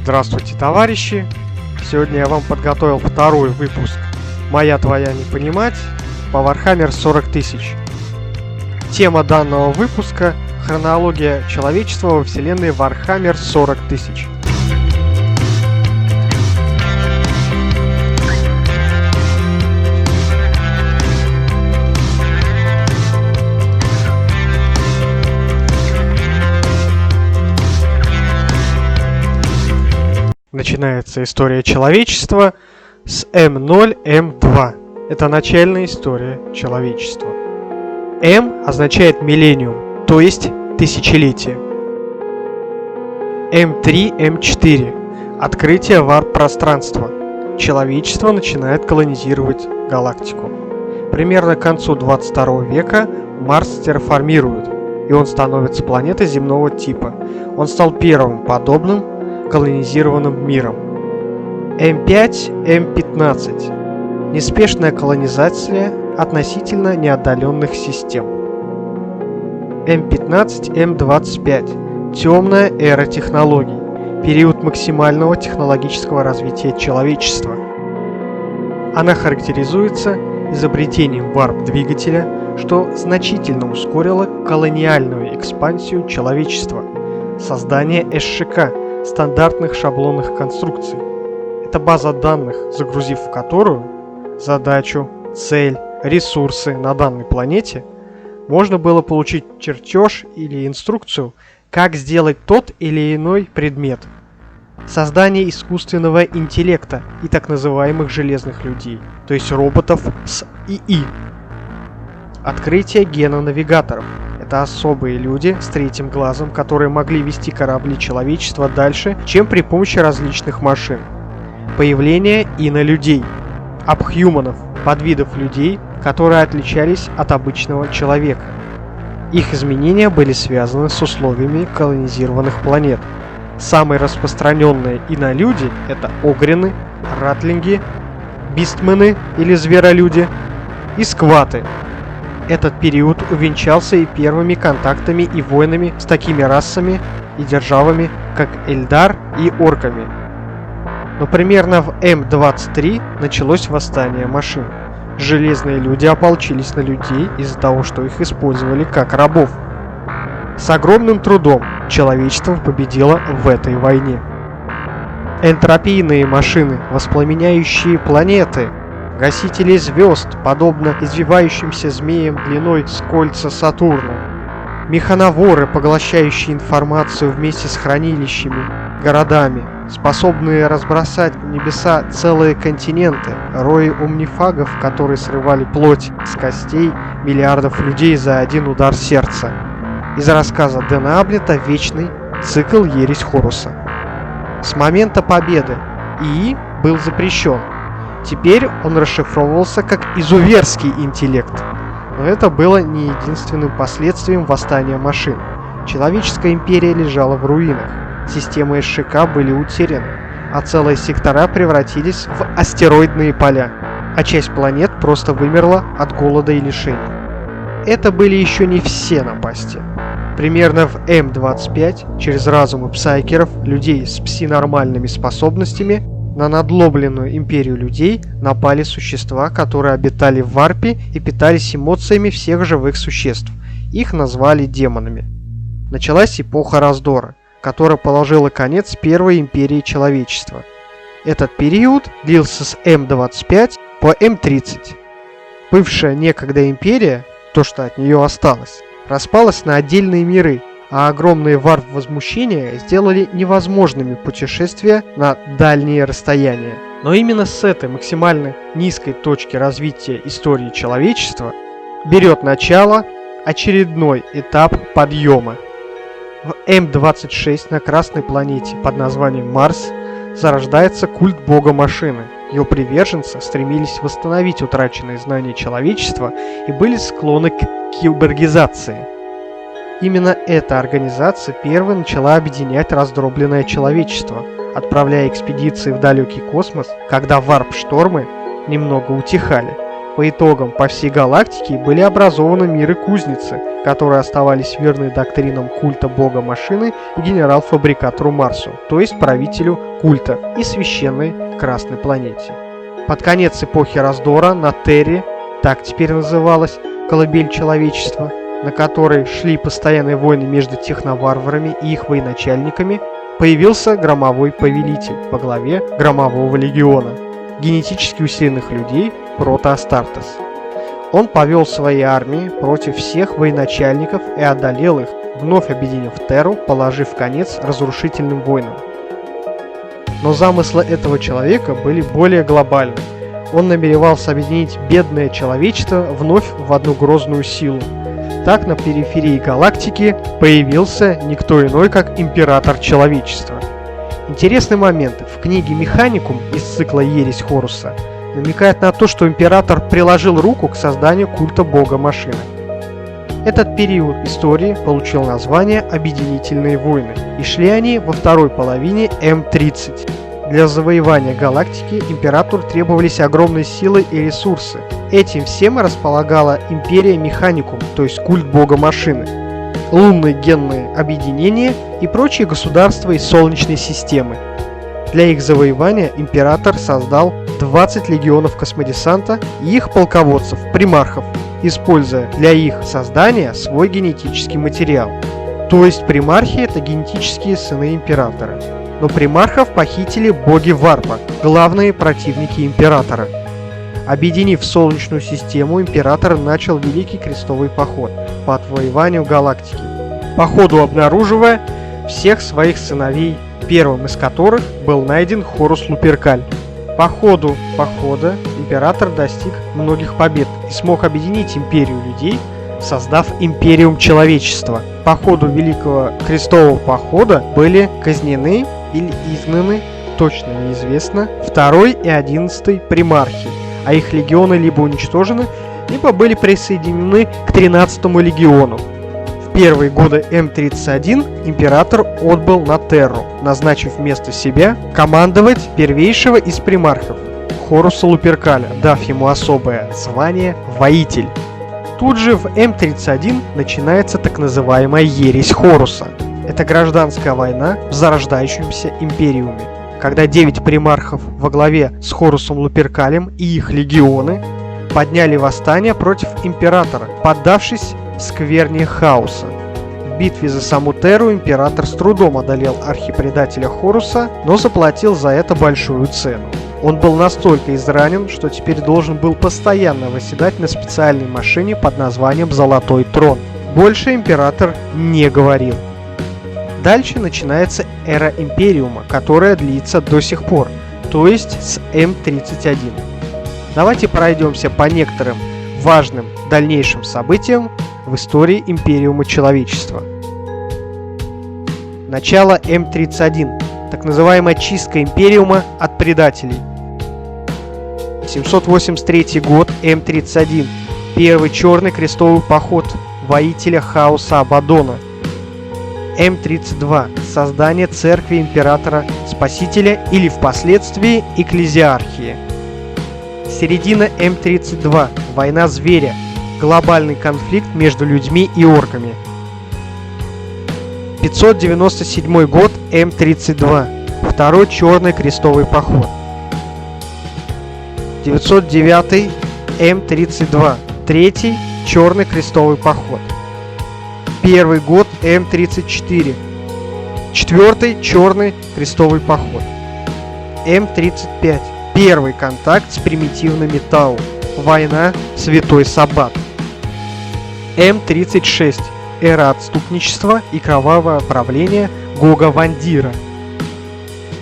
Здравствуйте, товарищи! Сегодня я вам подготовил второй выпуск «Моя твоя не понимать» по Warhammer 40 тысяч. Тема данного выпуска – хронология человечества во вселенной Warhammer 40 тысяч. Начинается история человечества с М0М2. Это начальная история человечества. М означает миллениум, то есть тысячелетие. М3, М4. Открытие варп-пространства. Человечество начинает колонизировать галактику. Примерно к концу 22 века Марс терраформируют, и он становится планетой земного типа. Он стал первым подобным колонизированным миром. М5, М15. Неспешная колонизация относительно неотдаленных систем. М15, М25. Темная эра технологий. Период максимального технологического развития человечества. Она характеризуется изобретением варп-двигателя, что значительно ускорило колониальную экспансию человечества. Создание СШК – стандартных шаблонных конструкций. Это база данных, загрузив в которую задачу, цель, ресурсы на данной планете, можно было получить чертеж или инструкцию, как сделать тот или иной предмет. Создание искусственного интеллекта и так называемых железных людей, то есть роботов с ИИ. Открытие генонавигаторов. Это особые люди с третьим глазом, которые могли вести корабли человечества дальше, чем при помощи различных машин. Появление инолюдей, абхьюманов, подвидов людей, которые отличались от обычного человека. Их изменения были связаны с условиями колонизированных планет. Самые распространенные инолюди – это огрины, ратлинги, бистмены или зверолюди и скваты. Этот период увенчался и первыми контактами и войнами с такими расами и державами, как Эльдар и орками. Но примерно в М23 началось восстание машин. Железные люди ополчились на людей из-за того, что их использовали как рабов. С огромным трудом человечество победило в этой войне. Энтропийные машины, воспламеняющие планеты, гасители звезд, подобно извивающимся змеям длиной с кольца Сатурна. Механоворы, поглощающие информацию вместе с хранилищами, городами, способные разбросать в небеса целые континенты, рои омнифагов, которые срывали плоть с костей миллиардов людей за один удар сердца. Из рассказа Дэна Аблета «Вечный цикл Ересь Хоруса». С момента победы ИИ был запрещен. Теперь он расшифровывался как изуверский интеллект. Но это было не единственным последствием восстания машин. Человеческая империя лежала в руинах, системы СШК были утеряны, а целые сектора превратились в астероидные поля, а часть планет просто вымерла от голода и лишений. Это были еще не все напасти. Примерно в М25 через разумы псайкеров, людей с псинормальными способностями, на надломленную империю людей напали существа, которые обитали в варпе и питались эмоциями всех живых существ. Их назвали демонами. Началась эпоха раздора, которая положила конец первой империи человечества. Этот период длился с М25 по М30. Бывшая некогда империя, то что от нее осталось, распалась на отдельные миры, а огромные варп-возмущения сделали невозможными путешествия на дальние расстояния. Но именно с этой максимально низкой точки развития истории человечества берет начало очередной этап подъема. В М26 на Красной планете под названием Марс зарождается культ бога машины. Ее приверженцы стремились восстановить утраченные знания человечества и были склонны к киборгизации. Именно эта организация первой начала объединять раздробленное человечество, отправляя экспедиции в далекий космос, когда варп-штормы немного утихали. По итогам по всей галактике были образованы миры-кузницы, которые оставались верны доктринам культа бога машины и генерал-фабрикатору Марсу, то есть правителю культа и священной Красной планете. Под конец эпохи раздора на Терре, так теперь называлась колыбель человечества, на которой шли постоянные войны между техноварварами и их военачальниками, появился Громовой Повелитель во главе Громового Легиона, генетически усиленных людей Протоастартес. Он повел свои армии против всех военачальников и одолел их, вновь объединив Терру, положив конец разрушительным войнам. Но замыслы этого человека были более глобальны. Он намеревался объединить бедное человечество вновь в одну грозную силу. Так на периферии галактики появился никто иной, как Император Человечества. Интересный момент. В книге «Механикум» из цикла «Ересь Хоруса» намекает на то, что Император приложил руку к созданию культа бога машины. Этот период истории получил название «Объединительные войны», и шли они во второй половине М-30. Для завоевания галактики Императору требовались огромные силы и ресурсы. Этим всем располагала Империя Механикум, то есть культ бога машины, лунные генные объединения и прочие государства из Солнечной системы. Для их завоевания Император создал 20 легионов космодесанта и их полководцев, примархов, используя для их создания свой генетический материал. То есть примархи — это генетические сыны Императора. Но примархов похитили боги Варпа, главные противники Императора. Объединив Солнечную систему, Император начал Великий Крестовый поход по отвоеванию галактики, по ходу обнаруживая всех своих сыновей, первым из которых был найден Хорус Луперкаль. По ходу похода Император достиг многих побед и смог объединить империю людей, создав Империум Человечества. По ходу Великого Крестового похода были казнены или изгнаны, точно неизвестно, 2 и 11 примархи, а их легионы либо уничтожены, либо были присоединены к 13-му легиону. В первые годы М-31 Император отбыл на Терру, назначив вместо себя командовать первейшего из примархов, Хоруса Луперкаля, дав ему особое звание «Воитель». Тут же в М-31 начинается так называемая ересь Хоруса. Это гражданская война в зарождающемся Империуме, когда 9 примархов во главе с Хорусом Луперкалем и их легионы подняли восстание против Императора, поддавшись скверне хаоса. В битве за саму Терру Император с трудом одолел архипредателя Хоруса, но заплатил за это большую цену. Он был настолько изранен, что теперь должен был постоянно восседать на специальной машине под названием «Золотой трон». Больше Император не говорил. Дальше начинается эра Империума, которая длится до сих пор, то есть с М-31. Давайте пройдемся по некоторым важным дальнейшим событиям в истории Империума Человечества. Начало М-31. Так называемая чистка Империума от предателей. 783 год, М-31. Первый черный крестовый поход воителя хаоса Абаддона. М-32. Создание церкви Императора Спасителя или впоследствии Экклезиархии. Середина М-32. Война зверя. Глобальный конфликт между людьми и орками. 597 год, М-32. Второй черный крестовый поход. 909 М-32. Третий черный крестовый поход. Первый год М-34. Четвертый черный крестовый поход. М-35. Первый контакт с примитивными Тау. Война Святой Саббат. М-36. Эра отступничества и кровавого правления Гога Вандира.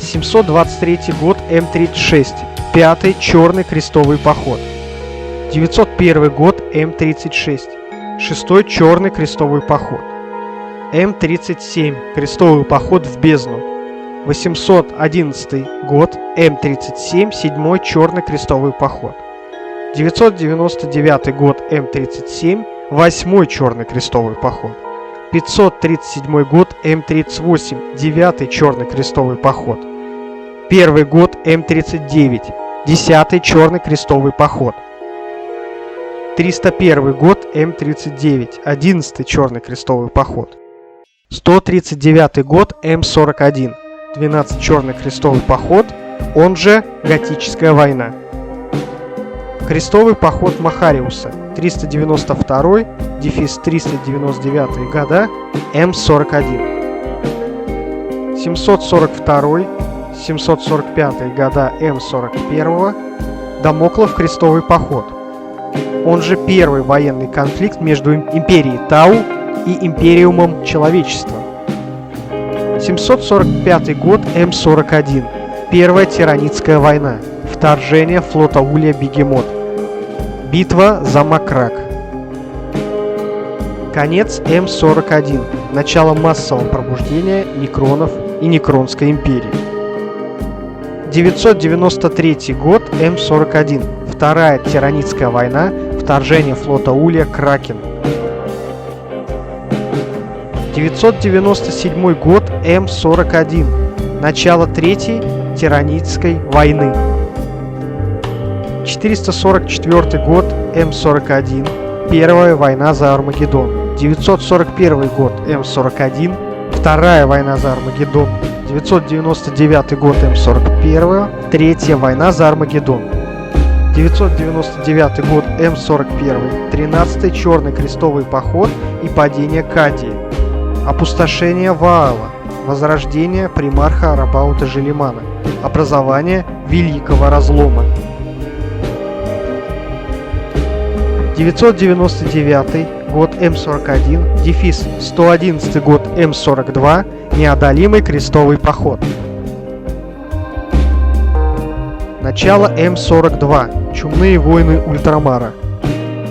723 год, М-36. Пятый черный крестовый поход. 901 год, М-36. Шестой черный крестовый поход. М-37. Крестовый поход в бездну. 811 год, М-37. Седьмой черный крестовый поход. 999 год, М-37. Восьмой черный крестовый поход. 537 год, М-38. Девятый черный крестовый поход. Первый год М-39. Десятый черный крестовый поход. 301 год М-39, 11-й Черный крестовый поход. 139 год М-41, 12-й Черный крестовый поход, он же Готическая война. Крестовый поход Махариуса, 392-399 года М-41. 742-745 года М-41 Дамоклов крестовый поход, он же первый военный конфликт между империей Тау и империумом человечества. 745 год М-41, Первая Тиранитская война, вторжение флота Улья Бегемот, битва за Макрак. Конец М-41, начало массового пробуждения некронов и Некронской империи. 993 год М-41, Вторая Тиранитская война, вторжение флота Улья Кракен. 997 год М-41, начало Третьей Тиранитской войны. 444 год М-41, Первая война за Армагеддон. 941 год М-41, Вторая война за Армагеддон. 999 год М-41, Третья война за Армагеддон. 999 год М-41, 13-й Черный крестовый поход и падение Кадии. Опустошение Ваала, возрождение примарха Рабаута Желимана, образование Великого Разлома. 999 год М-41, дефис 111 год М-42, неодолимый крестовый поход. Начало М-42, чумные войны Ультрамара.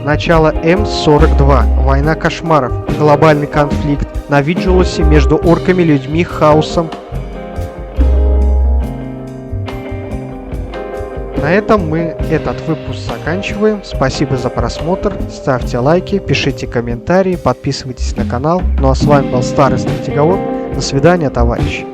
Начало М-42, война кошмаров, глобальный конфликт на Виджулусе между орками, людьми, хаосом. На этом мы этот выпуск заканчиваем. Спасибо за просмотр. Ставьте лайки, пишите комментарии, подписывайтесь на канал. Ну а с вами был Старый Стратеговод. До свидания, товарищи.